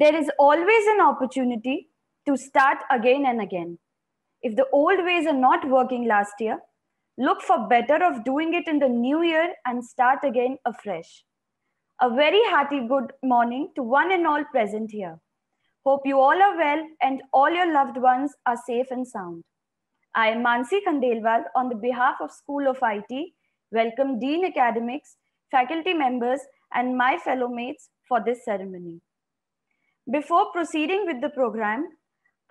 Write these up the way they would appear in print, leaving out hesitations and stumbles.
There is always an opportunity to start again and again. If the old ways are not working last year, look for better of doing it in the new year and start again afresh. A very hearty good morning to one and all present here. Hope you all are well and all your loved ones are safe and sound. I am Mansi Khandelwal on the behalf of School of IT. Welcome Dean Academics, faculty members and my fellow mates for this ceremony. Before proceeding with the program,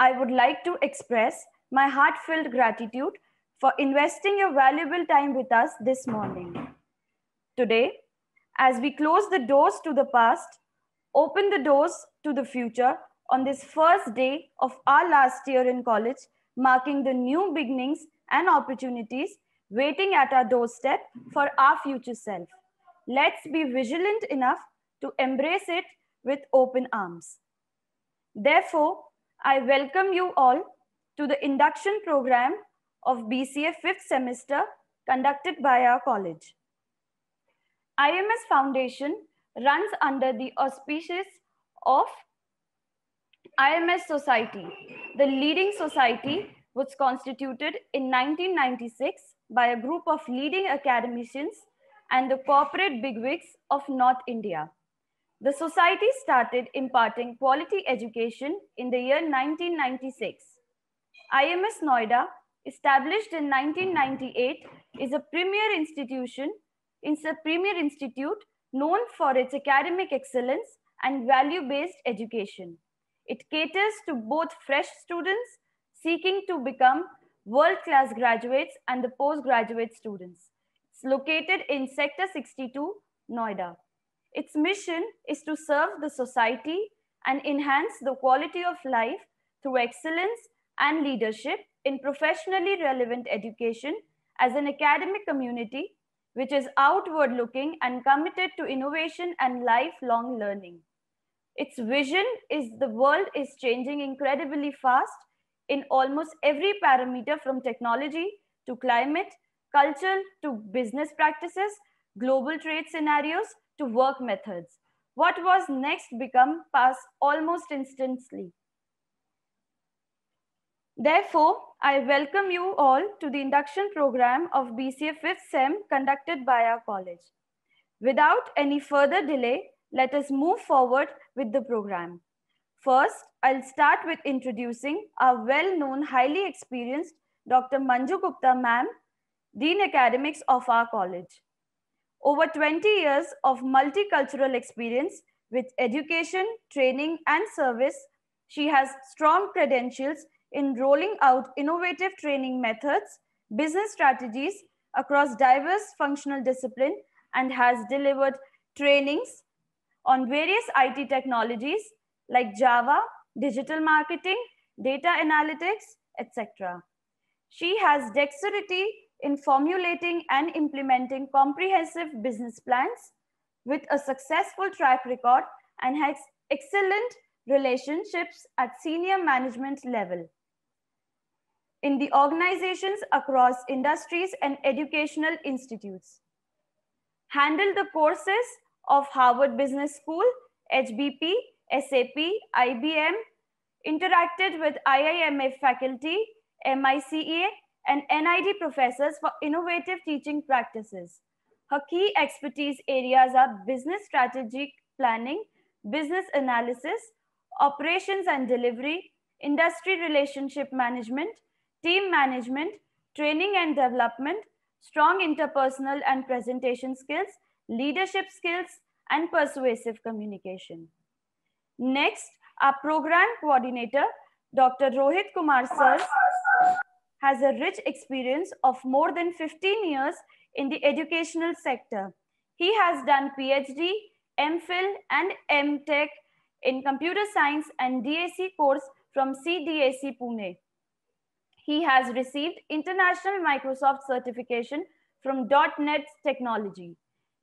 I would like to express my heartfelt gratitude for investing your valuable time with us this morning. Today, as we close the doors to the past, open the doors to the future on this first day of our last year in college, marking the new beginnings and opportunities waiting at our doorstep for our future self. Let's be vigilant enough to embrace it with open arms. Therefore, I welcome you all to the induction program of BCA 5th semester conducted by our college. IMS Foundation runs under the auspices of IMS Society. The leading society was constituted in 1996 by a group of leading academicians and the corporate bigwigs of North India. The society started imparting quality education in the year 1996. IMS Noida, established in 1998, is a premier institute known for its academic excellence and value-based education. It caters to both fresh students seeking to become world-class graduates and the postgraduate students. It's located in Sector 62, Noida. Its mission is to serve the society and enhance the quality of life through excellence and leadership in professionally relevant education as an academic community which is outward looking and committed to innovation and lifelong learning. Its vision is the world is changing incredibly fast in almost every parameter, from technology to climate, culture to business practices, global trade scenarios to work methods. What was next become past almost instantly. Therefore, I welcome you all to the induction program of BCA 5th SEM conducted by our college. Without any further delay, let us move forward with the program. First, I'll start with introducing our well-known, highly experienced Dr. Manju Gupta ma'am, Dean Academics of our college. Over 20 years of multicultural experience with education, training, and service, she has strong credentials in rolling out innovative training methods, business strategies across diverse functional disciplines, and has delivered trainings on various IT technologies like Java, digital marketing, data analytics, etc. She has dexterity in formulating and implementing comprehensive business plans with a successful track record and has excellent relationships at senior management level in the organizations across industries and educational institutes. Handled the courses of Harvard Business School, HBP, SAP, IBM, interacted with IIMA faculty, MICA, and NID professors for innovative teaching practices. Her key expertise areas are business strategic planning, business analysis, operations and delivery, industry relationship management, team management, training and development, strong interpersonal and presentation skills, leadership skills, and persuasive communication. Next, our program coordinator, Dr. Rohit Kumar Sir, has a rich experience of more than 15 years in the educational sector. He has done PhD, MPhil, and MTech in computer science and DAC course from CDAC Pune. He has received international Microsoft certification from .NET Technology.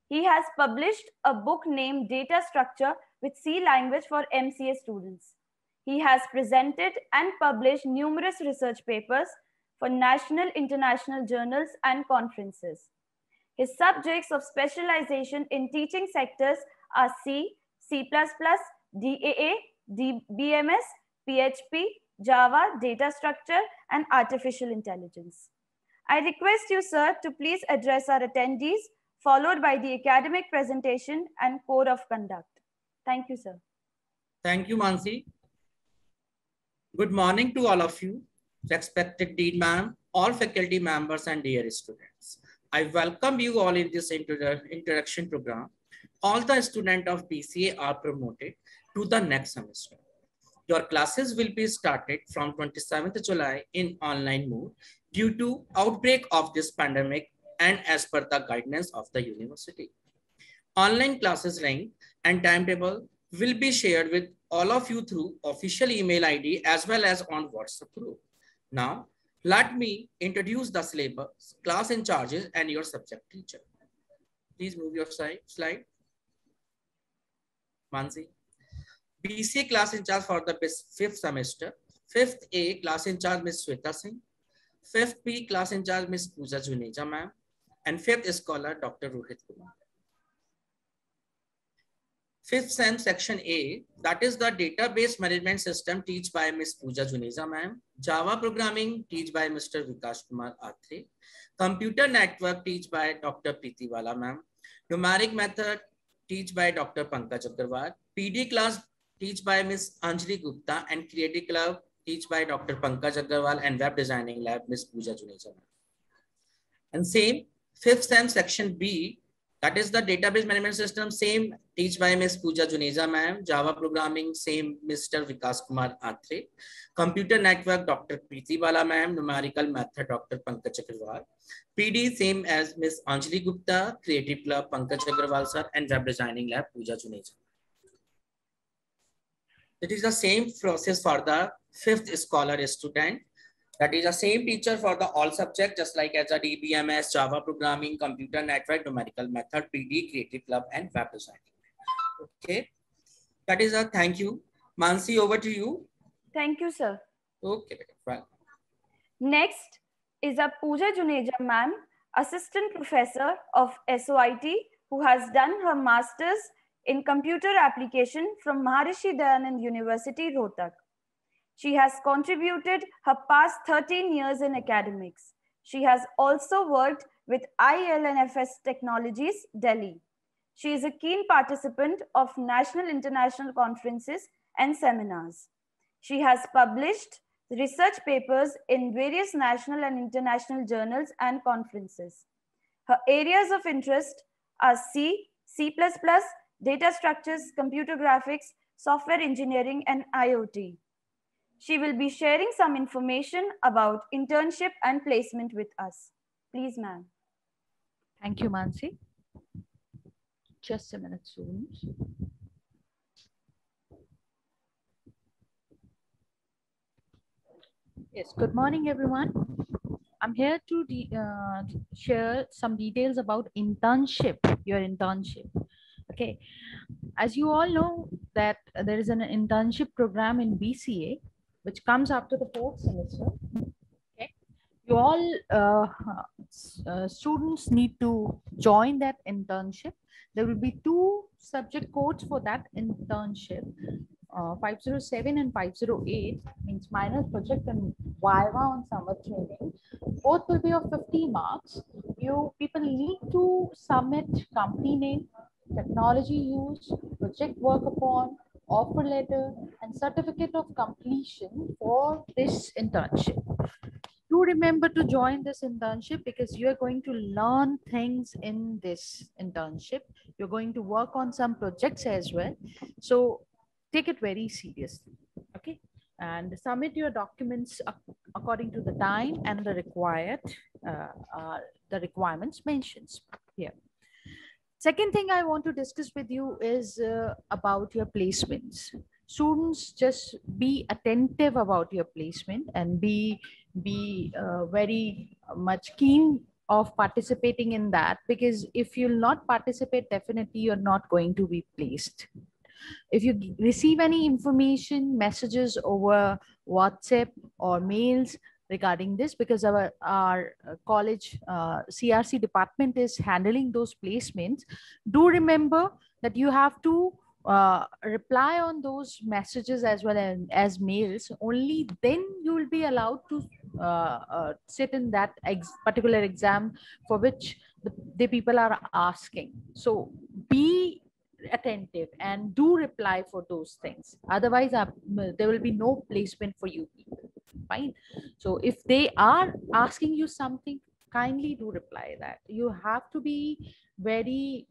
He has published a book named Data Structure with C language for MCA students. He has presented and published numerous research papers for national, international journals and conferences. His subjects of specialization in teaching sectors are C, C++, DAA, BMS, PHP, Java, data structure, and artificial intelligence. I request you, sir, to please address our attendees, followed by the academic presentation and code of conduct. Thank you, sir. Thank you, Mansi. Good morning to all of you, respected Dean Ma'am, all faculty members and dear students. I welcome you all in this introduction program. All the students of BCA are promoted to the next semester. Your classes will be started from 27th July in online mode due to outbreak of this pandemic and as per the guidance of the university. Online classes link and timetable will be shared with all of you through official email ID as well as on WhatsApp group. Now, let me introduce the syllabus, class in charges, and your subject teacher. Please move your slide. Mansi. BCA class in charge for the 5th semester. 5th A class in charge Ms. Sweta Singh. 5th B class in charge Ms. Pooja Juneja ma'am. And 5th scholar Dr. Rohit Kumar. 5th SEM section A, that is the database management system teach by Ms. Pooja Juneja ma'am. Java programming teach by Mr. Vikas Kumar Atre. Computer network teach by Dr. Preeti Wala ma'am. Numeric method teach by Dr. Pankaj Agarwal. PD class teach by Ms. Anjali Gupta and Creative Club teach by Dr. Pankaj Agarwal and Web Designing Lab Ms. Pooja Juneja ma'am. And same 5th SEM section B, that is the database management system, same teach by Ms. Pooja Juneja ma'am. Java programming, same Mr. Vikas Kumar Atre. Computer network, Dr. Preeti Wala ma'am. Numerical method, Dr. Pankaj Agarwal. PD, same as Ms. Anjali Gupta. Creative Club, Pankaj Agarwal sir. And Web Designing Lab, Pooja Juneja. It is the same process for the 5th scholar student. That is the same teacher for the all subject, just like as a DBMS, Java programming, computer network, numerical method, PD, Creative Club, and web design. Okay, that is a thank you. Mansi, over to you. Thank you, sir. Okay, well. Next is a Pooja Juneja ma'am, assistant professor of SOIT, who has done her master's in computer application from Maharishi Dayanand University, Rohtak. She has contributed her past 13 years in academics. She has also worked with ILNFS Technologies, Delhi. She is a keen participant of national international conferences and seminars. She has published research papers in various national and international journals and conferences. Her areas of interest are C, C++, data structures, computer graphics, software engineering, and IoT. She will be sharing some information about internship and placement with us. Please, ma'am. Thank you, Mansi. Just a minute, students. Yes, good morning, everyone. I'm here to share some details about internship, your internship. Okay, as you all know that there is an internship program in BCA, which comes after the 4th semester. Okay, you all students need to join that internship. There will be 2 subject codes for that internship. 507 and 508 means minor project and Viva on summer training. Both will be of 50 marks. You people need to submit company name, technology used, project work upon, offer letter, and certificate of completion for this internship. Do remember to join this internship because you are going to learn things in this internship. You're going to work on some projects as well. So take it very seriously. Okay. And submit your documents according to the time and the requirements mentioned here. Second thing I want to discuss with you is about your placements. Students, just be attentive about your placement and be very much keen of participating in that, because if you'll not participate, definitely you're not going to be placed. If you receive any information, messages over WhatsApp or mails regarding this, because our college CRC department is handling those placements, do remember that you have to reply on those messages as well as mails, only then you will be allowed to sit in that particular exam for which the people are asking. So be attentive and do reply for those things. Otherwise, there will be no placement for you people. Fine. So if they are asking you something, kindly do reply that. You have to be very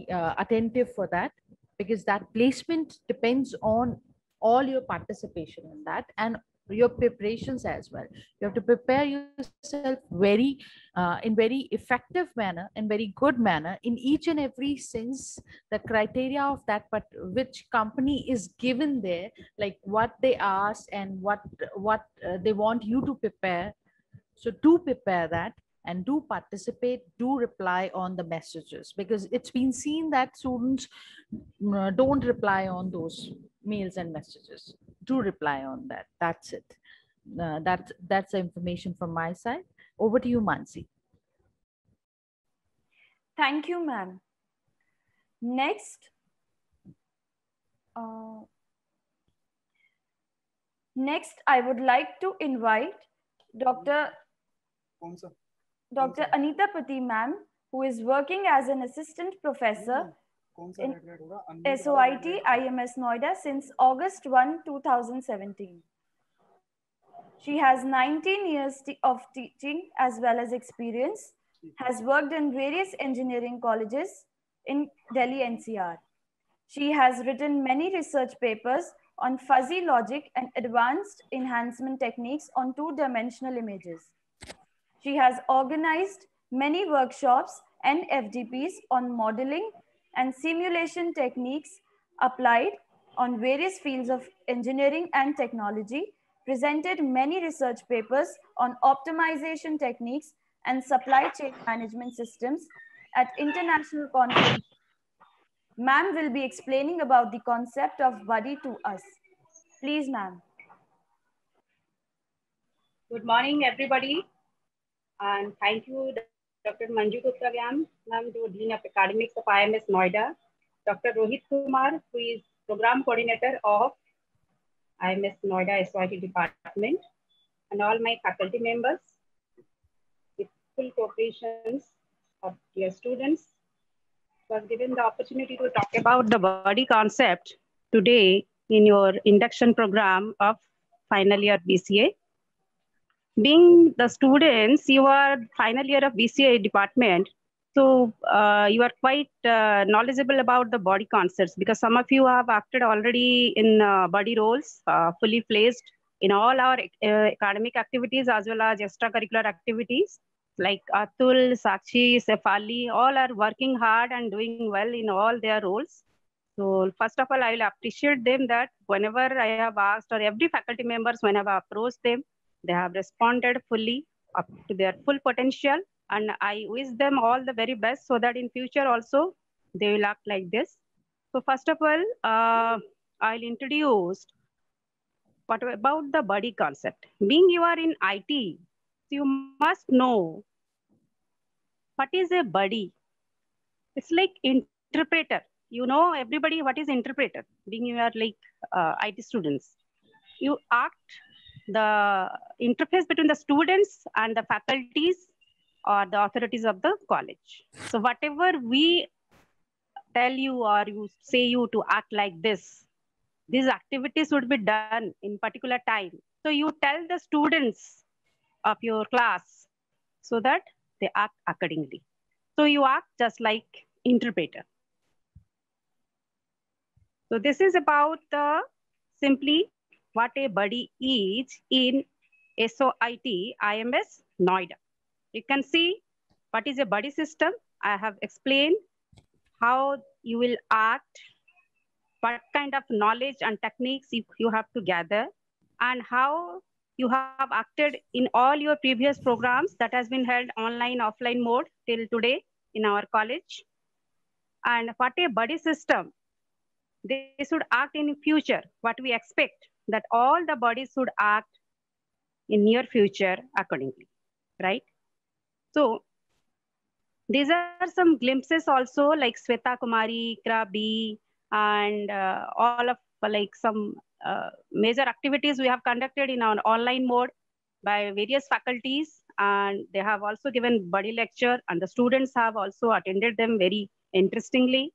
attentive for that, because that placement depends on all your participation in that and your preparations as well. You have to prepare yourself in very effective manner, in very good manner, in each and every sense. The criteria of that, but which company is given there, like what they ask and what they want you to prepare. So do prepare that and do participate, do reply on the messages, because it's been seen that students don't reply on those mails and messages. Do reply on that. That's it. That's the information from my side. Over to you, Mansi. Thank you, ma'am. Next, I would like to invite Dr. Anita Pati, ma'am, who is working as an assistant professor in SOIT IMS Noida since August 1, 2017. She has 19 years of teaching as well as experience, has worked in various engineering colleges in Delhi NCR. She has written many research papers on fuzzy logic and advanced enhancement techniques on two-dimensional images. She has organized many workshops and FDPs on modeling and simulation techniques applied on various fields of engineering and technology, presented many research papers on optimization techniques and supply chain management systems at international conferences. Ma'am will be explaining about the concept of buddy to us. Please, ma'am. Good morning, everybody. And thank you, Dr. Manju Gupta ma'am, the Dean of Academics of IMS Noida, Dr. Rohit Kumar, who is Program Coordinator of IMS Noida SOIT Department, and all my faculty members, with full cooperation of your students, was given the opportunity to talk about the body concept today in your induction program of final year BCA. Being the students, you are final year of BCA department, so you are quite knowledgeable about the body concepts, because some of you have acted already in body roles, fully placed in all our academic activities as well as extracurricular activities. Like Atul, Sakshi, Sefali, all are working hard and doing well in all their roles. So first of all, I will appreciate them that whenever I have asked, or every faculty members, whenever I approached them, they have responded fully up to their full potential. And I wish them all the very best so that in future also they will act like this. So first of all, I'll introduce what about the buddy concept. Being you are in IT, you must know what is a buddy. It's like interpreter. You know, everybody, what is interpreter? Being you are like IT students, you act the interface between the students and the faculties or the authorities of the college. So whatever we tell you or you say you to act like this, these activities would be done in particular time. So you tell the students of your class so that they act accordingly. So you act just like interpreter. So this is about the simply what a buddy is in SOIT IMS Noida. You can see what is a buddy system. I have explained how you will act, what kind of knowledge and techniques you have to gather, and how you have acted in all your previous programs that has been held online, offline mode till today in our college. And what a buddy system, they should act in future, what we expect that all the bodies should act in near future accordingly, right? So these are some glimpses also, like Sweta Kumari, Ikra B, and all of like some major activities we have conducted in our online mode by various faculties, and they have also given buddy lecture, and the students have also attended them very interestingly.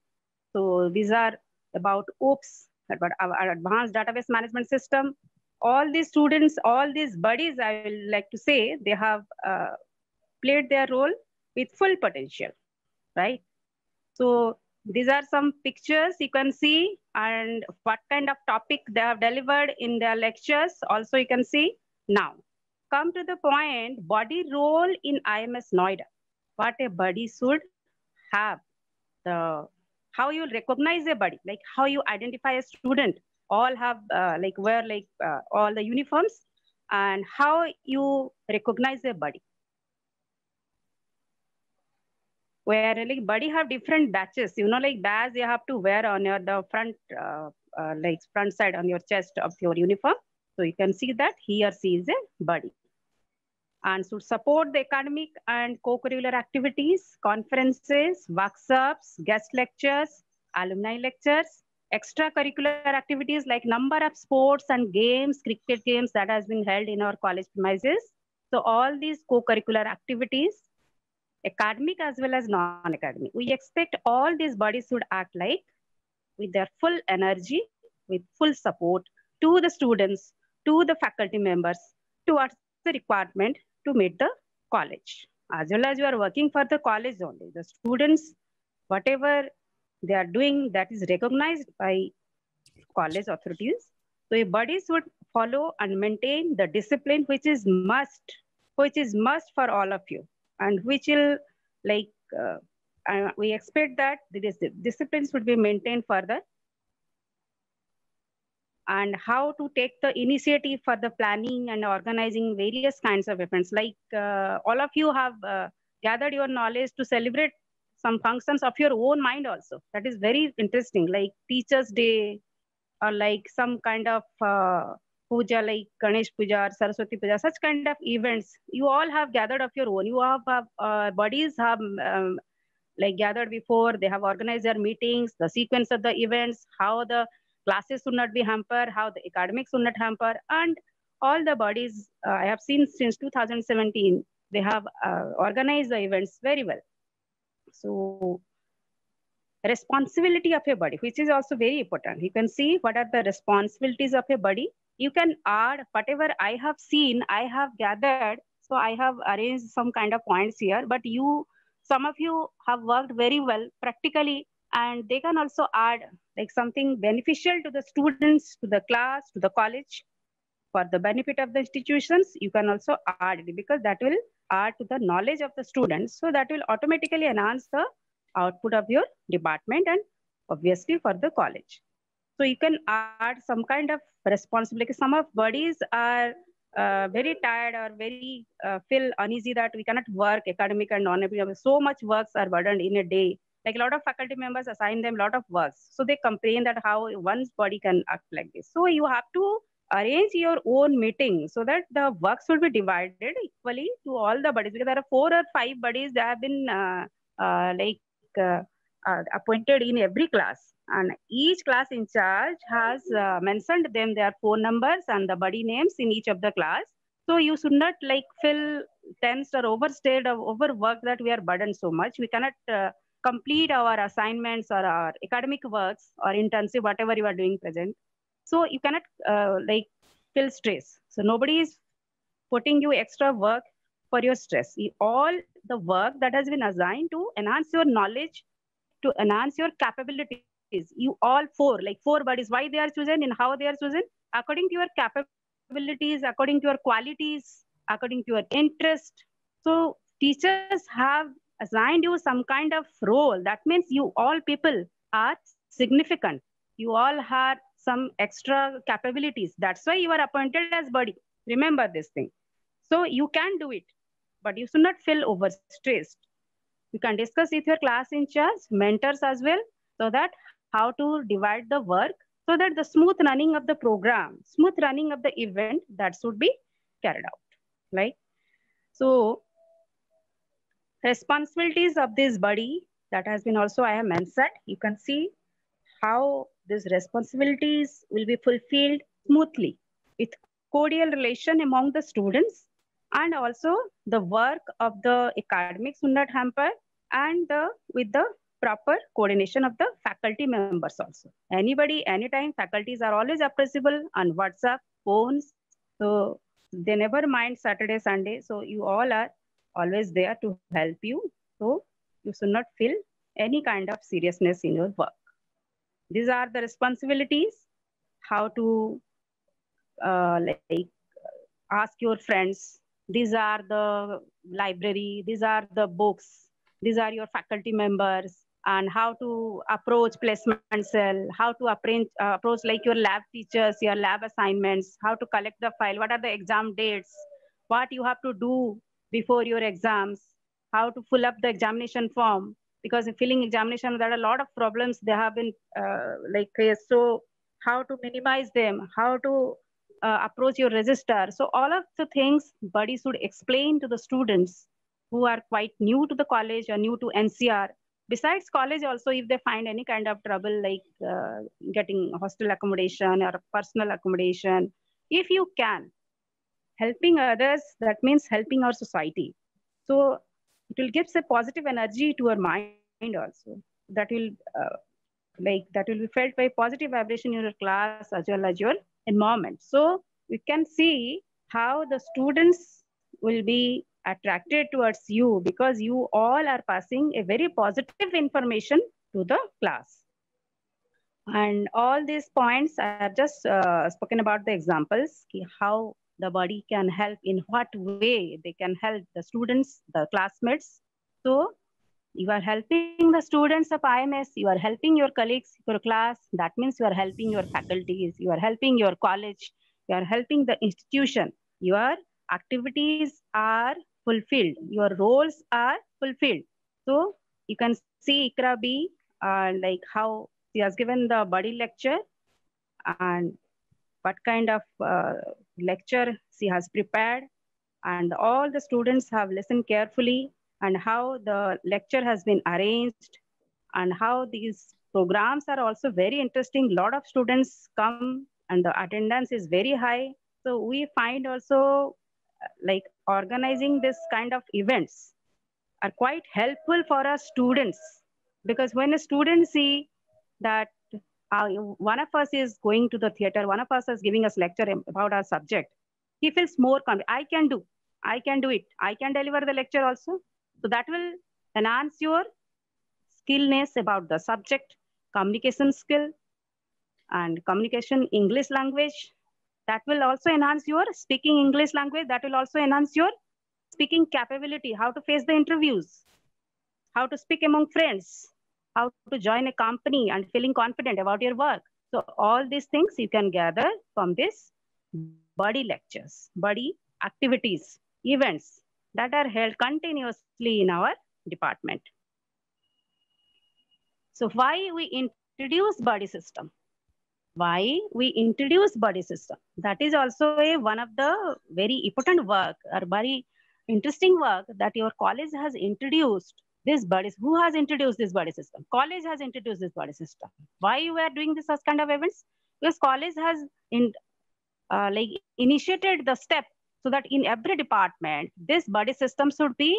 So these are about OOPS, about our advanced database management system. All these students, all these buddies, I will like to say, they have played their role with full potential, right? So these are some pictures you can see, and what kind of topic they have delivered in their lectures also you can see. Now, come to the point, body role in IMS Noida. What a body should have, the how you recognize a body, like how you identify a student, all have like wear like all the uniforms, and how you recognize a body. Where like body have different batches, you know, like badge you have to wear on your the front like front side on your chest of your uniform. So you can see that he or she is a body, and should support the academic and co-curricular activities, conferences, workshops, guest lectures, alumni lectures, extracurricular activities like number of sports and games, cricket games that has been held in our college premises. So all these co-curricular activities, academic as well as non-academic, we expect all these bodies should act like with their full energy, with full support to the students, to the faculty members, towards the requirement to meet the college. As well as you are working for the college only, the students, whatever they are doing, that is recognized by college authorities. So a body should follow and maintain the discipline which is must for all of you, and which will like we expect that the disciplines would be maintained further, and how to take the initiative for the planning and organizing various kinds of events. Like all of you have gathered your knowledge to celebrate some functions of your own mind also. That is very interesting, like Teachers' Day, or like some kind of puja like Ganesh Puja or Saraswati Puja, such kind of events. You all have gathered of your own. You have bodies have like gathered before. They have organized their meetings, the sequence of the events, how the classes should not be hampered, how the academics should not hamper, and all the bodies I have seen since 2017, they have organized the events very well. So responsibility of a body, which is also very important. You can see what are the responsibilities of a body. You can add whatever I have seen, I have gathered. So I have arranged some kind of points here, but some of you have worked very well practically, and they can also add like something beneficial to the students, to the class, to the college, for the benefit of the institutions. You can also add it, because that will add to the knowledge of the students. So that will automatically enhance the output of your department and obviously for the college. So you can add some kind of responsibility. Some of bodies are very tired or very feel uneasy that we cannot work academic and non-academic. So much works are burdened in a day. Like a lot of faculty members assign them a lot of works. So they complain that how one's body can act like this. So you have to arrange your own meeting so that the works will be divided equally to all the bodies, because there are 4 or 5 bodies that have been appointed in every class, and each class in charge has mentioned them their phone numbers and the body names in each of the class. So you should not like feel tensed or overstayed or overworked that we are burdened so much. We cannot complete our assignments or our academic works or intensive, whatever you are doing present. So you cannot like feel stress. So nobody is putting you extra work for your stress. All the work that has been assigned to enhance your knowledge, to enhance your capabilities. You all 4, like 4 bodies, why they are chosen and how they are chosen? According to your capabilities, according to your qualities, according to your interest. So teachers have assigned you some kind of role. That means you all people are significant. You all have some extra capabilities. That's why you are appointed as body. Remember this thing. So you can do it, but you should not feel overstressed. You can discuss with your class in charge, mentors as well, so that how to divide the work, so that the smooth running of the program, smooth running of the event, that should be carried out. Right? So responsibilities of this body, that has been also I have mentioned. You can see how these responsibilities will be fulfilled smoothly with cordial relation among the students, and also the work of the academics will not hamper, and with the proper coordination of the faculty members also. Anybody, anytime, faculties are always accessible on WhatsApp, phones. So they never mind Saturday, Sunday. So you all are always there to help you. So you should not feel any kind of seriousness in your work. These are the responsibilities, how to ask your friends. These are the library, these are the books, these are your faculty members, and how to approach placement cell, how to approach like your lab teachers, your lab assignments, how to collect the file, what are the exam dates, what you have to do before your exams, how to fill up the examination form, because in filling examination, there are a lot of problems they have been faced. So how to minimize them, how to approach your register. So all of the things Buddy should explain to the students who are quite new to the college or new to NCR. Besides college also, if they find any kind of trouble like getting hostel accommodation or personal accommodation, if you can, helping others, that means helping our society. So it will give a positive energy to our mind also. That will that will be felt by positive vibration in your class as well as your environment. So you can see how the students will be attracted towards you, because you all are passing a very positive information to the class. And all these points I have just spoken about the examples, how the body can help, in what way they can help the students, the classmates. So you are helping the students of IMS, you are helping your colleagues, your class. That means you are helping your faculties, you are helping your college, you are helping the institution. Your activities are fulfilled, your roles are fulfilled. So you can see Ikra B, like how she has given the body lecture and what kind of lecture she has prepared. And all the students have listened carefully, and how the lecture has been arranged, and how these programs are also very interesting. A lot of students come and the attendance is very high. So we find also like organizing this kind of events are quite helpful for our students, because when a student see that one of us is going to the theater, one of us is giving us lecture about our subject, he feels more confident. I can do it. I can deliver the lecture also. So that will enhance your skillness about the subject, communication skill, and communication English language. That will also enhance your speaking English language. That will also enhance your speaking capability, how to face the interviews, how to speak among friends, how to join a company and feeling confident about your work. So all these things you can gather from this body lectures, body activities, events that are held continuously in our department. So why we introduce body system? Why we introduce body system? That is also one of the very important work or very interesting work that your college has introduced. This body, who has introduced this body system? College has introduced this body system. Why you are doing this as kind of events? Because college has initiated the step so that in every department, this body system should be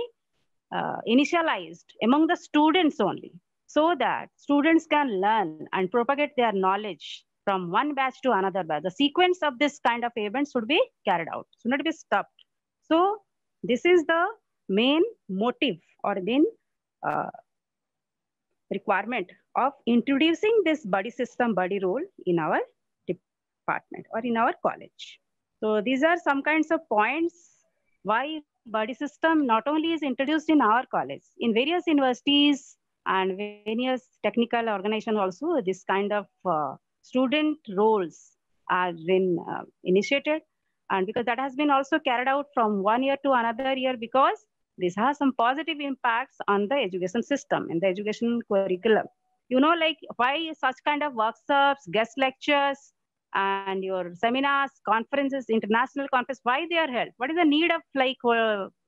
initialized among the students only, so that students can learn and propagate their knowledge from one batch to another batch. The sequence of this kind of events should be carried out, should not be stopped. So this is the main motive or main requirement of introducing this body system, body role in our department or in our college. So these are some kinds of points why body system not only is introduced in our college, in various universities and various technical organizations also, this kind of student roles are been initiated. And because that has been also carried out from one year to another year, because this has some positive impacts on the education system and the education curriculum. You know, like why such kind of workshops, guest lectures, and your seminars, conferences, international conference, why they are held? What is the need of like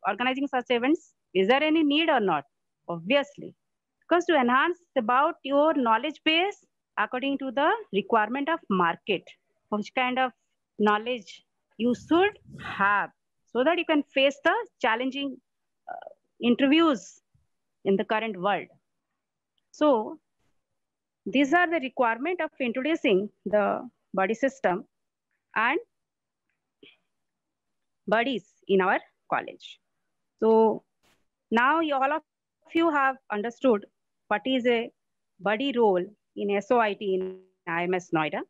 organizing such events? Is there any need or not? Obviously, because to enhance about your knowledge base, according to the requirement of market, which kind of knowledge you should have so that you can face the challenging interviews in the current world. So these are the requirement of introducing the buddy system and buddies in our college. So now all of you have understood what is a buddy role in SOIT in IMS Noida.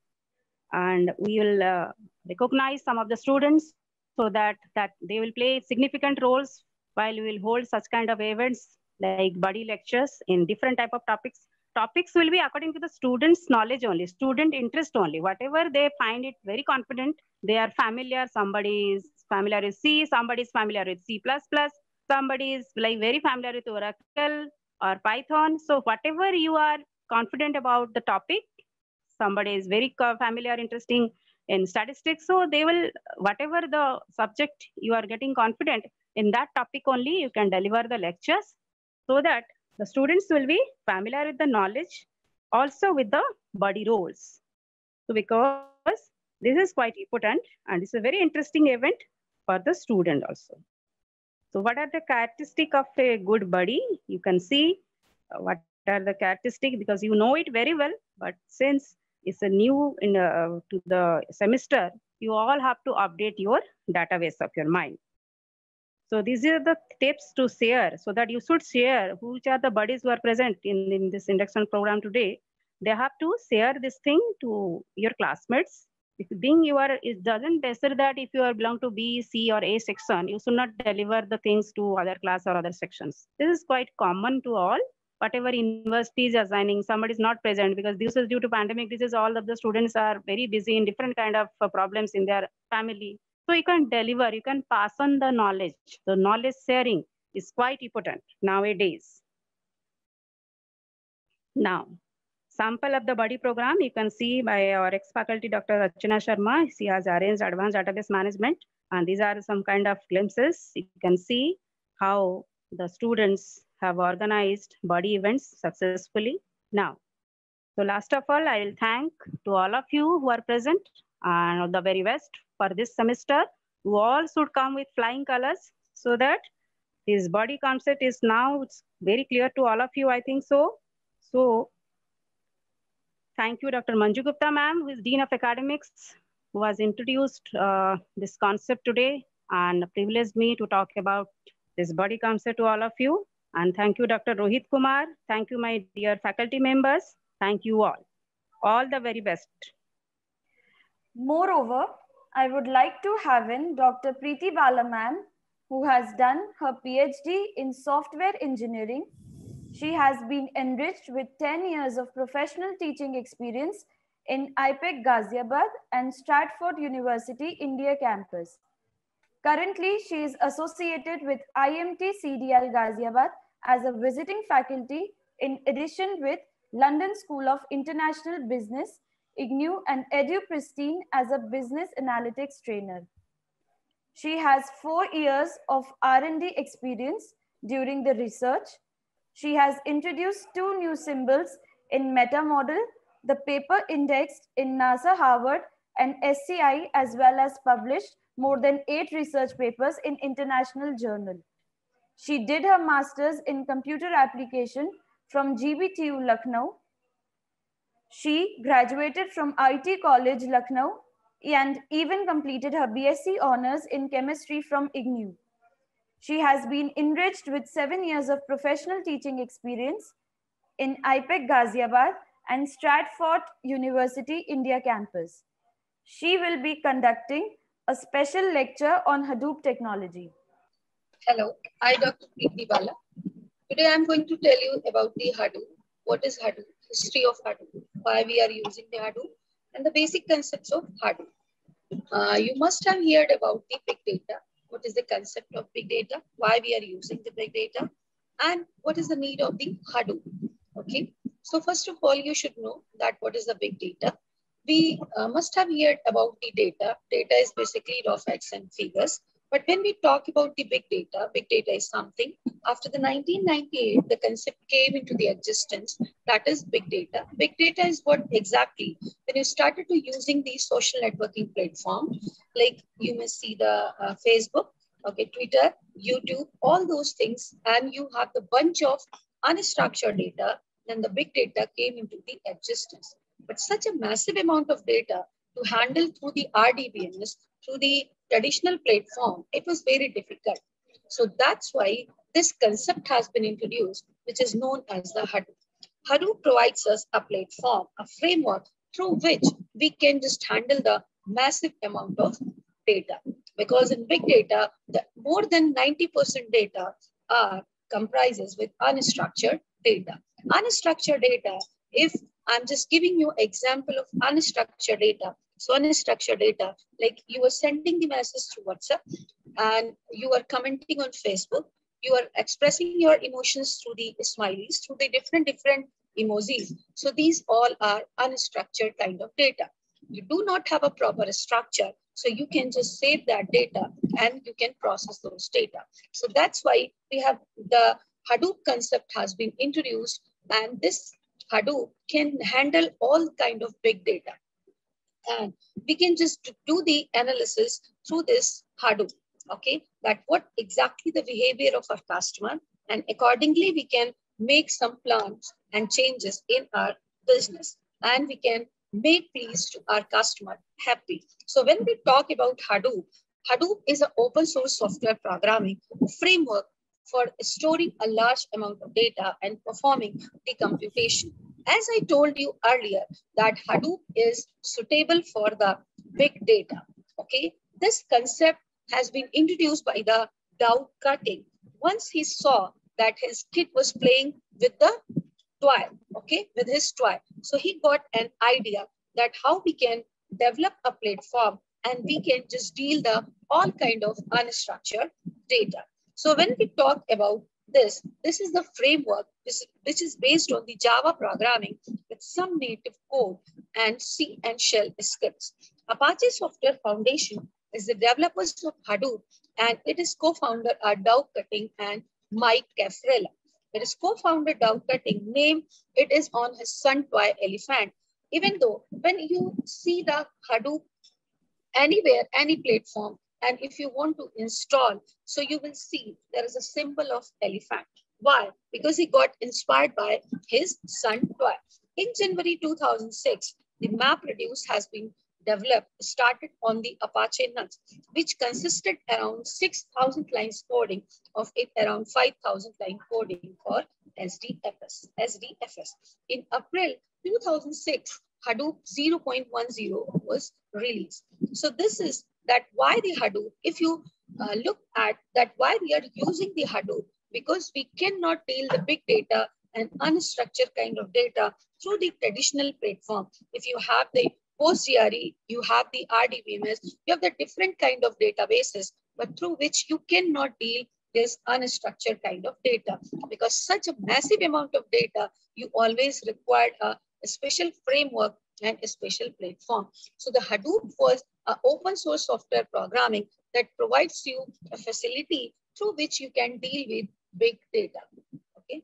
And we will recognize some of the students so that they will play significant roles while we will hold such kind of events like buddy lectures in different type of topics. Topics will be according to the students' knowledge only, student interest only. Whatever they find it very confident, they are familiar. Somebody is familiar with C, somebody is familiar with C++, somebody is like very familiar with Oracle or Python. So whatever you are confident about the topic, somebody is very familiar, interesting in statistics. So they will, whatever the subject you are getting confident in that topic only, you can deliver the lectures so that the students will be familiar with the knowledge, also with the buddy roles. So because this is quite important and it's a very interesting event for the student also. So what are the characteristics of a good buddy? You can see what are the characteristics because you know it very well, but since it's a new to the semester, you all have to update your database of your mind. So these are the tips to share so that you should share which are the buddies who are present in this induction program today. They have to share this thing to your classmates. If being you are, it doesn't necessary that if you are belong to B, C or A section, you should not deliver the things to other class or other sections. This is quite common to all. Whatever university is assigning, somebody is not present because this is due to pandemic. This is all of the students are very busy in different kind of problems in their family. So you can deliver, you can pass on the knowledge. The knowledge sharing is quite important nowadays. Now, sample of the buddy program, you can see by our ex-faculty, Dr. Archana Sharma. She has arranged advanced database management. And these are some kind of glimpses. You can see how the students have organized buddy events successfully. Now, so last of all, I will thank to all of you who are present and all the very best for this semester. You all should come with flying colors so that this buddy concept is now it's very clear to all of you, I think so. So thank you, Dr. Manju Gupta ma'am, who is Dean of Academics, who has introduced this concept today and privileged me to talk about this buddy concept to all of you. And thank you, Dr. Rohit Kumar. Thank you, my dear faculty members. Thank you all. All the very best. Moreover, I would like to have in Dr. Preeti Bala ma'am, who has done her PhD in software engineering. She has been enriched with 10 years of professional teaching experience in IPEC Ghaziabad and Stratford University, India campus. Currently, she is associated with IMT CDL Ghaziabad as a visiting faculty, in addition with London School of International Business, IGNU, and Edu Pristine as a business analytics trainer. She has 4 years of R&D experience during the research. She has introduced 2 new symbols in Meta Model, the paper indexed in NASA Harvard and SCI, as well as published more than 8 research papers in international journal. She did her master's in computer application from GBTU Lucknow. She graduated from IT College Lucknow and even completed her BSc honors in chemistry from IGNU. She has been enriched with 7 years of professional teaching experience in IPEC Ghaziabad and Stratford University, India campus. She will be conducting a special lecture on Hadoop technology. Hello, I Dr. Preeti Bala. Today I'm going to tell you about the Hadoop. What is Hadoop? History of Hadoop, why we are using the Hadoop, and the basic concepts of Hadoop. You must have heard about the big data. What is the concept of big data? Why we are using the big data? And what is the need of the Hadoop? Okay. So first of all, you should know that what is the big data. We must have heard about the data. Data is basically raw facts and figures. But when we talk about the big data is something. After the 1998, the concept came into the existence. That is big data. Big data is what exactly? When you started to using the social networking platform, like you may see the Facebook, okay, Twitter, YouTube, all those things, and you have the bunch of unstructured data, then the big data came into the existence. But such a massive amount of data to handle through the RDBMS, through the traditional platform, it was very difficult. So that's why this concept has been introduced, which is known as the Hadoop. Hadoop provides us a platform, a framework through which we can just handle the massive amount of data. Because in big data, the more than 90% data are comprises with unstructured data. Unstructured data, if I'm just giving you example of unstructured data. So unstructured data, like you are sending the message through WhatsApp and you are commenting on Facebook, you are expressing your emotions through the smileys, through the different emojis. So these all are unstructured kind of data. You do not have a proper structure, so you can just save that data and you can process those data. So that's why we have the Hadoop concept has been introduced, and this Hadoop can handle all kind of big data. And we can just do the analysis through this Hadoop, okay? That what exactly the behavior of our customer, and accordingly we can make some plans and changes in our business, and we can make please to our customer happy. So when we talk about Hadoop, Hadoop is an open source software programming framework for storing a large amount of data and performing the computation. As I told you earlier, that Hadoop is suitable for the big data. Okay, this concept has been introduced by the Dow Cutting. Once he saw that his kid was playing with the toy, okay, with his toy. So he got an idea that how we can develop a platform and we can just deal the all kind of unstructured data. So when we talk about this is the framework which is based on the Java programming with some native code and C and Shell scripts. Apache Software Foundation is the developers of Hadoop, and it is co-founder are Dow Cutting and Mike Caffarella. It is co-founder Dow Cutting. Name it is on his son toy elephant. Even though when you see the Hadoop anywhere, any platform, and if you want to install, so you will see there is a symbol of elephant. Why? Because he got inspired by his son toy. In January 2006, the MapReduce has been developed, started on the Apache NUX, which consisted around 6,000 lines coding, of it around 5,000 line coding for SDFS. In April 2006, Hadoop 0.10 was released. So this is that why the Hadoop, if you look at that why we are using the Hadoop, because we cannot deal the big data and unstructured kind of data through the traditional platform. If you have the PostGRE, you have the RDBMS, you have the different kind of databases, but through which you cannot deal this unstructured kind of data, because such a massive amount of data, you always require a special framework and a special platform. So the Hadoop was an open source software programming that provides you a facility through which you can deal with big data. Okay.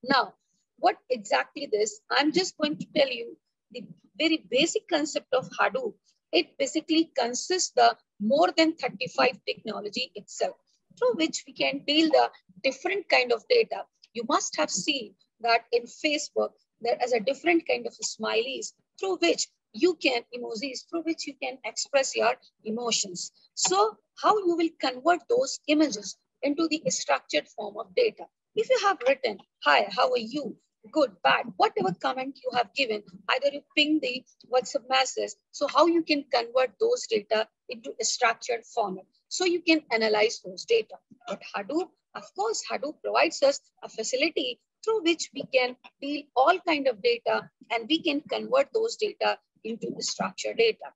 Now, what exactly this? I'm just going to tell you the very basic concept of Hadoop. It basically consists the more than 35 technology itself, through which we can deal the different kind of data. You must have seen that in Facebook, there is a different kind of smileys through which you can, emojis, through which you can express your emotions. So how you will convert those images into the structured form of data? If you have written, hi, how are you? Good, bad, whatever comment you have given, either you ping the WhatsApp message. So how you can convert those data into a structured format, so you can analyze those data. But Hadoop, of course, Hadoop provides us a facility through which we can deal all kind of data and we can convert those data into structured data.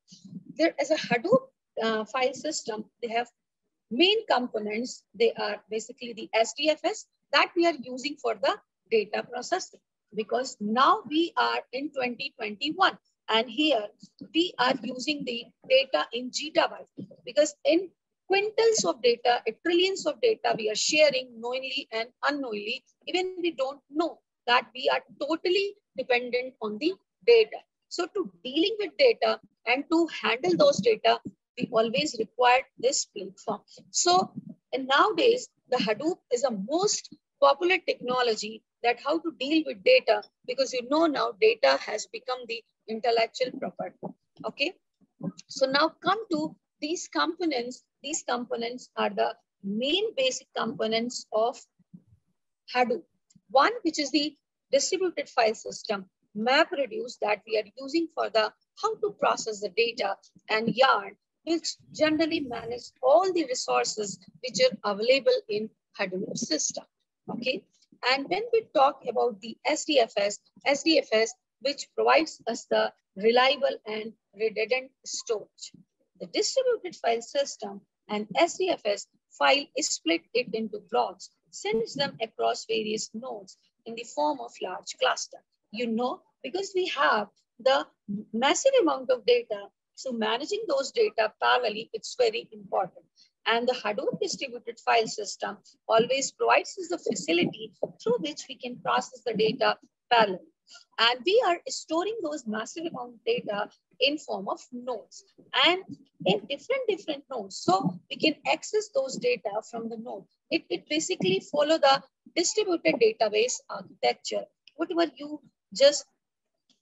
There is a Hadoop file system. They have main components. They are basically the SDFS that we are using for the data processing, because now we are in 2021 and here we are using the data in gigabyte, because in quintals of data, trillions of data we are sharing knowingly and unknowingly. Even we don't know that we are totally dependent on the data. So to dealing with data and to handle those data, we always require this platform. So and nowadays, the Hadoop is the most popular technology that how to deal with data, because you know now data has become the intellectual property. Okay. So now come to these components. These components are the main basic components of Hadoop. One, which is the distributed file system, MapReduce, that we are using for the how to process the data, and Yarn, which generally manage all the resources which are available in Hadoop system. Okay. And when we talk about the SDFS, which provides us the reliable and redundant storage. The distributed file system and SDFS file is split it into blocks, sends them across various nodes in the form of large cluster. You know, because we have the massive amount of data, so managing those data parallelly, it's very important. And the Hadoop distributed file system always provides us the facility through which we can process the data parallelly. And we are storing those massive amount of data in form of nodes and in different nodes. So we can access those data from the node. It basically follow the distributed database architecture, whatever you just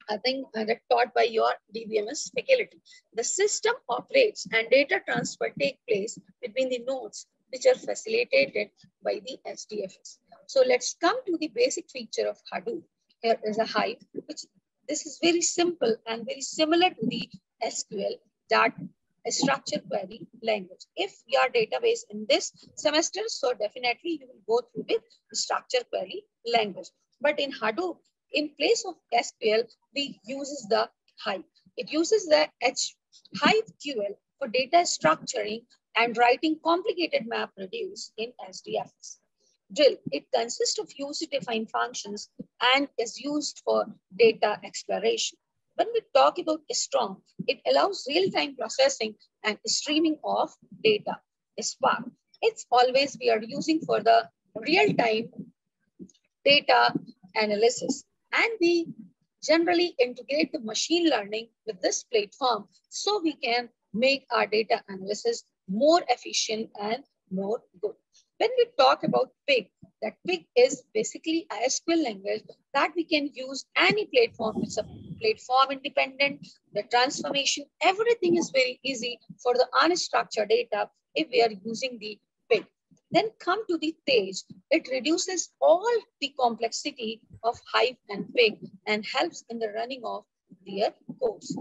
taught by your DBMS faculty. The system operates and data transfer take place between the nodes, which are facilitated by the SDFS. So let's come to the basic feature of Hadoop. Here is a Hive, which this is very simple and very similar to the SQL, that a structure query language. If your database in this semester, so definitely you will go through with structure query language. But in Hadoop, in place of SQL, we uses the Hive. It uses the HiveQL for data structuring and writing complicated MapReduce in SDFS. Drill, it consists of user-defined functions and is used for data exploration. When we talk about Strong, it allows real-time processing and streaming of data. Spark, it's always we are using for the real-time data analysis. And we generally integrate the machine learning with this platform so we can make our data analysis more efficient and more good. When we talk about Pig, that Pig is basically a SQL language that we can use any platform. It's a platform independent, the transformation, everything is very easy for the unstructured data if we are using the Pig. Then come to the Tej. It reduces all the complexity of Hive and Pig and helps in the running of their codes.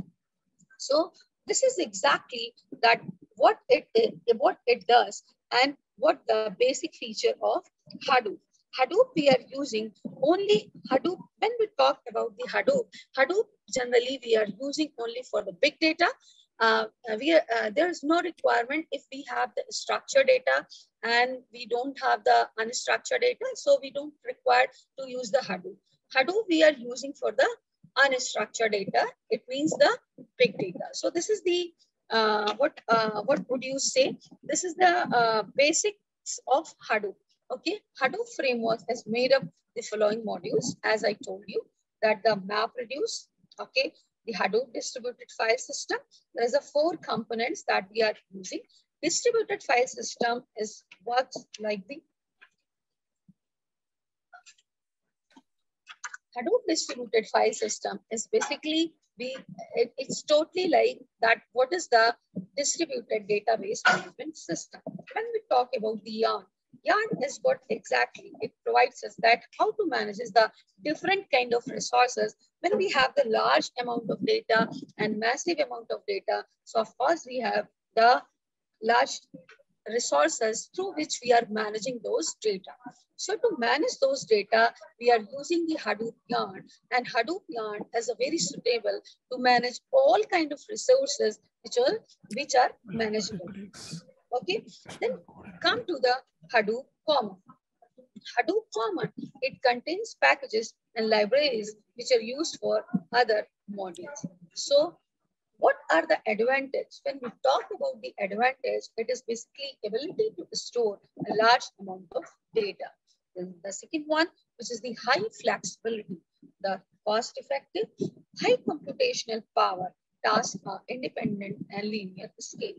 So this is exactly that what it does and what the basic feature of Hadoop. Hadoop we are using only Hadoop. When we talk about the Hadoop generally we are using only for the big data. There is no requirement if we have the structured data and we don't have the unstructured data, so we don't require to use the Hadoop. Hadoop we are using for the unstructured data. It means the big data. So this is the what would you say? This is the basics of Hadoop. Okay, Hadoop framework is made up the following modules, as I told you, that the MapReduce, okay, the Hadoop distributed file system. There is a 4 components that we are using. Distributed file system is works like the Hadoop distributed file system is basically it's totally like that. What is the distributed database management system? When we talk about the Yarn is what exactly it provides us that how to manage the different kind of resources when we have the large amount of data and massive amount of data. So of course we have the large resources through which we are managing those data. So to manage those data, we are using the Hadoop Yarn, and Hadoop Yarn is a very suitable to manage all kind of resources which are manageable. Okay, then come to the Hadoop Common. Hadoop Common, it contains packages and libraries which are used for other modules. So What are the advantages? When we talk about the advantage, it is basically ability to store a large amount of data. Then the second one, which is the high flexibility, the cost effective, high computational power, tasks are independent and linear scale.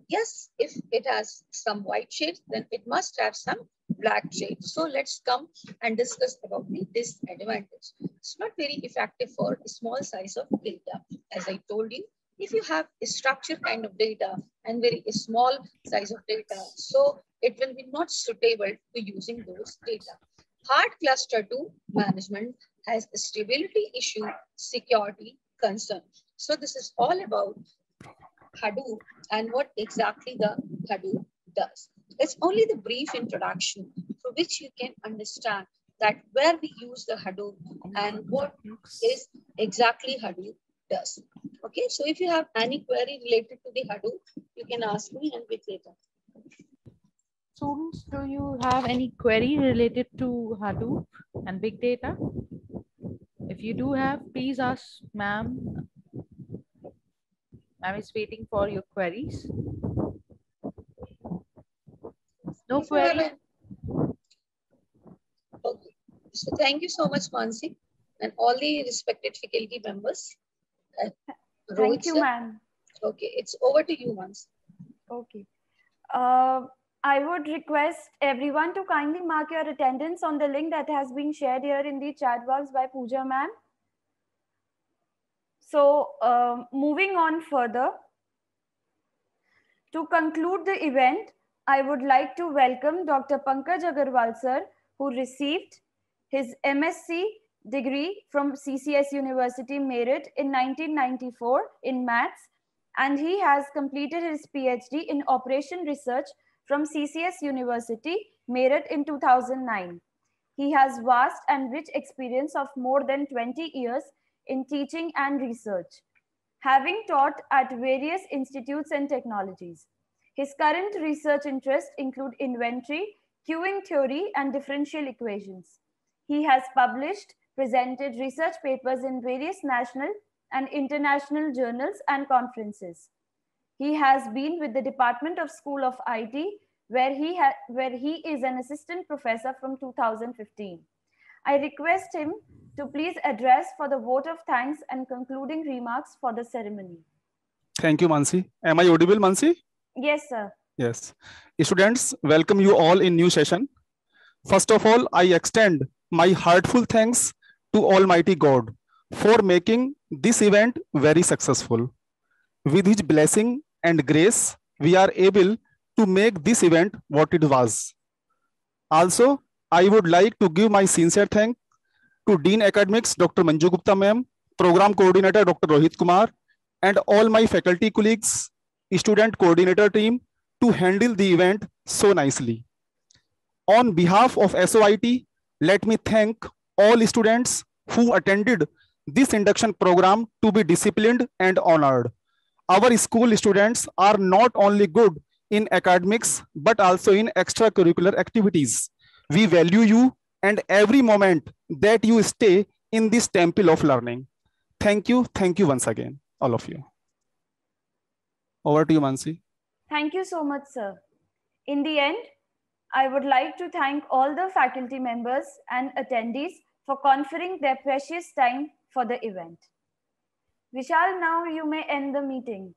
Yes, if it has some white shades, then it must have some black shades. So let's come and discuss about the disadvantage. It's not very effective for a small size of data. As I told you, if you have a structured kind of data and very small size of data, so it will be not suitable to using those data. Hard cluster 2 management has a stability issue, security concern. So this is all about Hadoop and what exactly the Hadoop does. It's only the brief introduction for which you can understand that where we use the Hadoop and what is exactly Hadoop does. Okay, so if you have any query related to the Hadoop, you can ask me and with later. Students, do you have any query related to Hadoop and big data? If you do have, please ask ma'am. Ma'am is waiting for your queries. No query. Okay, so thank you so much, Mansi, and all the respected faculty members. Thank you, ma'am. Okay, it's over to you, Mansi. Okay. I would request everyone to kindly mark your attendance on the link that has been shared here in the chat box by Pooja ma'am. So moving on further, to conclude the event, I would like to welcome Dr. Pankaj Agarwal sir, who received his MSc degree from CCS University, Meerut in 1994 in maths, and he has completed his PhD in operation research from CCS University, Meerut in 2009. He has vast and rich experience of more than 20 years in teaching and research, having taught at various institutes and technologies. His current research interests include inventory, queuing theory, and differential equations. He has published, presented research papers in various national and international journals and conferences. He has been with the Department of School of IT, where he is an assistant professor from 2015. I request him to please address for the vote of thanks and concluding remarks for the ceremony. Thank you, Mansi. Am I audible, Mansi? Yes, sir. Yes. Students, welcome you all in new session. First of all, I extend my heartful thanks to Almighty God for making this event very successful. With His blessing and grace, we are able to make this event what it was. Also, I would like to give my sincere thanks to Dean Academics, Dr. Manju Gupta ma'am, Program Coordinator, Dr. Rohit Kumar, and all my faculty colleagues, student coordinator team to handle the event so nicely. On behalf of SOIT, let me thank all students who attended this induction program to be disciplined and honored. Our school students are not only good in academics, but also in extracurricular activities. We value you and every moment that you stay in this temple of learning. Thank you once again, all of you. Over to you, Mansi. Thank you so much, sir. In the end, I would like to thank all the faculty members and attendees for conferring their precious time for the event. Vishal, now you may end the meeting.